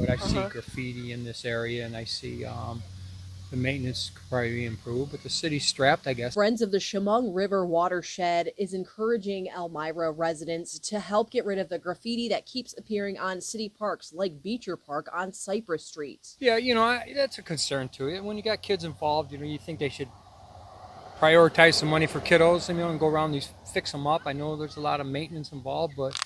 but I see graffiti in this area, and I see the maintenance could probably be improved, but the city's strapped, I guess. Friends of the Chemung River Watershed is encouraging Elmira residents to help get rid of the graffiti that keeps appearing on city parks like Beecher Park on Cypress Street. Yeah, that's a concern too. When you got kids involved, you think they should prioritize some money for kiddos, and go around these, fix them up. I know there's a lot of maintenance involved, but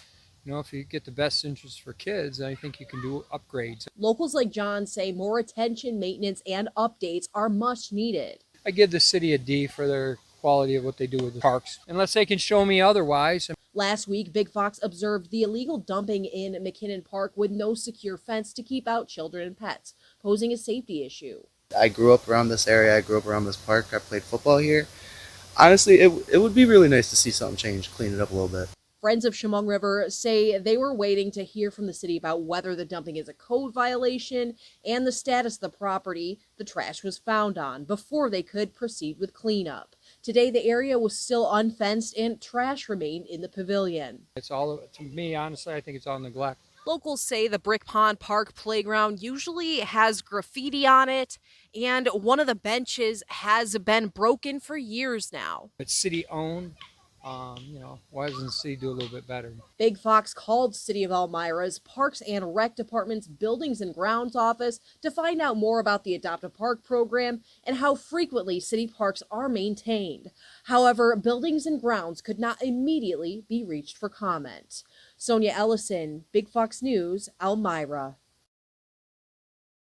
if you get the best interest for kids, I think you can do upgrades. Locals like John say more attention, maintenance, and updates are much needed. I give the city a D for their quality of what they do with the parks, unless they can show me otherwise. Last week, Big Fox observed the illegal dumping in McKinnon Park with no secure fence to keep out children and pets, posing a safety issue. I grew up around this area. I grew up around this park. I played football here. Honestly, it would be really nice to see something change, clean it up a little bit. Friends of Chemung River say they were waiting to hear from the city about whether the dumping is a code violation and the status of the property the trash was found on before they could proceed with cleanup. Today, the area was still unfenced and trash remained in the pavilion. It's all, to me, honestly, I think it's all neglect. Locals say the Brick Pond Park playground usually has graffiti on it, and one of the benches has been broken for years now. It's city owned. Why doesn't the city do a little bit better? Big Fox called City of Elmira's Parks and Rec Department's Buildings and Grounds office to find out more about the Adopt a Park program and how frequently city parks are maintained. However, Buildings and Grounds could not immediately be reached for comment. Sonia Ellison, Big Fox News, Elmira.